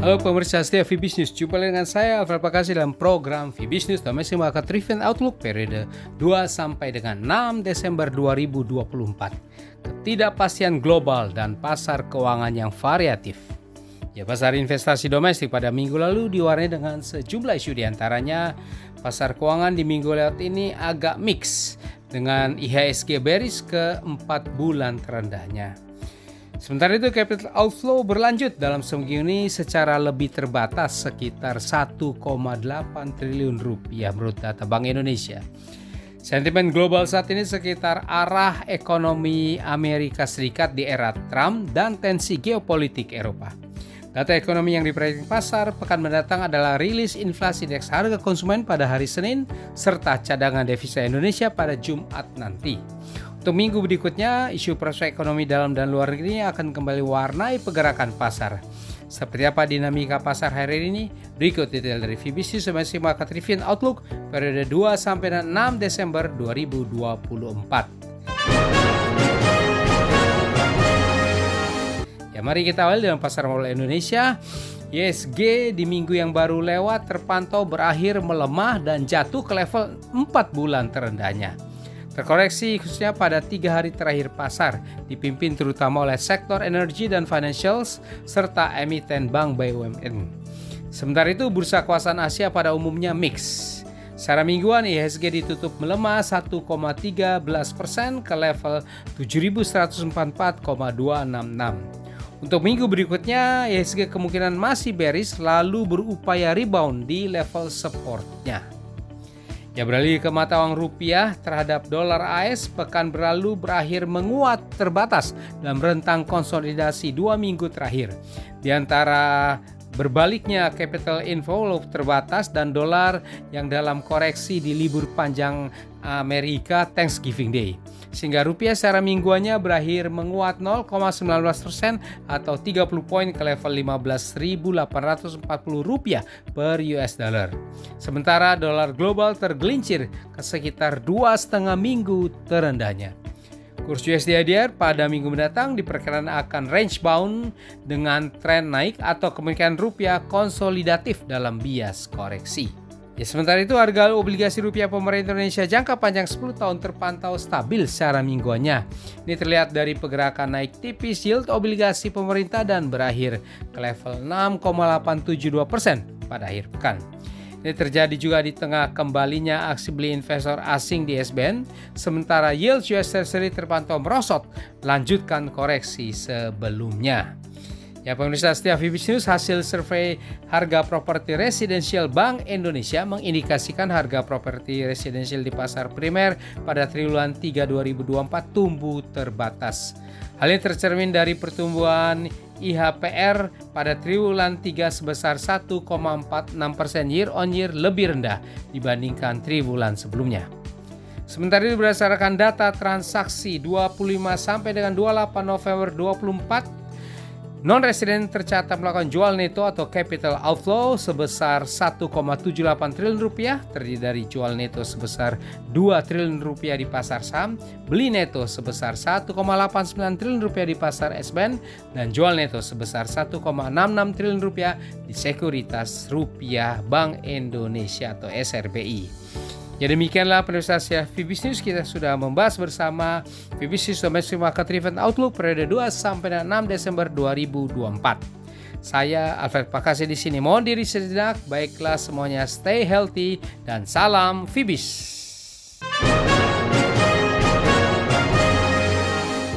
Halo pemirsa setia VBiz News, jumpa lagi dengan saya Alfred Pakasi dalam program VBiz News Domestic Market Trend Outlook periode 2 sampai dengan 6 Desember 2024. Ketidakpastian global dan pasar keuangan yang variatif. Ya, pasar investasi domestik pada minggu lalu diwarnai dengan sejumlah isu, diantaranya pasar keuangan di minggu lewat ini agak mix dengan IHSG bearish ke 4 bulan terendahnya. Sementara itu capital outflow berlanjut dalam seminggu ini secara lebih terbatas sekitar 1,8 triliun rupiah menurut data Bank Indonesia. Sentimen global saat ini sekitar arah ekonomi Amerika Serikat di era Trump dan tensi geopolitik Eropa. Data ekonomi yang diprediksi pasar pekan mendatang adalah rilis inflasi indeks harga konsumen pada hari Senin serta cadangan devisa Indonesia pada Jumat nanti. Untuk minggu berikutnya, isu prospek ekonomi dalam dan luar negeri akan kembali warnai pergerakan pasar. Seperti apa dinamika pasar hari ini? Berikut detail dari VBiz News Domestic Market Trend Outlook periode 2 sampai 6 Desember 2024. Ya, mari kita awali dengan pasar modal Indonesia. IHSG di minggu yang baru lewat terpantau berakhir melemah dan jatuh ke level 4 bulan terendahnya. Terkoreksi khususnya pada 3 hari terakhir pasar, dipimpin terutama oleh sektor energi dan financials serta emiten bank BUMN. Sementara itu bursa kawasan Asia pada umumnya mix. Secara mingguan IHSG ditutup melemah 1,13% ke level 7.144,266. Untuk minggu berikutnya IHSG kemungkinan masih bearish lalu berupaya rebound di level supportnya. Ya, beralih ke mata uang rupiah terhadap dolar AS pekan berlalu berakhir menguat terbatas dalam rentang konsolidasi 2 minggu terakhir. Di antara berbaliknya capital inflow terbatas dan dolar yang dalam koreksi di libur panjang Amerika Thanksgiving Day. Sehingga rupiah secara mingguannya berakhir menguat 0,19% atau 30 poin ke level 15.840 rupiah per US dollar. Sementara dolar global tergelincir ke sekitar 2,5 minggu terendahnya. Kurs USD ADR pada minggu mendatang diperkirakan akan range bound dengan tren naik atau kemungkinan rupiah konsolidatif dalam bias koreksi. Ya, sementara itu harga obligasi rupiah pemerintah Indonesia jangka panjang 10 tahun terpantau stabil secara mingguannya. Ini terlihat dari pergerakan naik tipis yield obligasi pemerintah dan berakhir ke level 6,872% pada akhir pekan. Ini terjadi juga di tengah kembalinya aksi beli investor asing di SBN, sementara yield US Treasury terpantau merosot, lanjutkan koreksi sebelumnya. Ya, pemirsa setia VBiz News, hasil survei harga properti residensial Bank Indonesia mengindikasikan harga properti residensial di pasar primer pada triwulan 3 2024 tumbuh terbatas. Hal ini tercermin dari pertumbuhan IHPR pada triwulan 3 sebesar 1,46% year on year lebih rendah dibandingkan triwulan sebelumnya. Sementara itu berdasarkan data transaksi 25 sampai dengan 28 November 2024, non-resident tercatat melakukan jual neto atau capital outflow sebesar 1,78 triliun rupiah, terdiri dari jual neto sebesar 2 triliun rupiah di pasar saham, beli neto sebesar 1,89 triliun rupiah di pasar SBN, dan jual neto sebesar 1,66 triliun rupiah di sekuritas rupiah Bank Indonesia atau SRBI. Ya, demikianlah pemirsa VBiz News, kita sudah membahas bersama VBiz News Domestic Market Trend Outlook periode 2 sampai 6 Desember 2024. Saya Alfred Pakasi di sini mohon diri sejenak. Baiklah semuanya, stay healthy dan salam VBiz.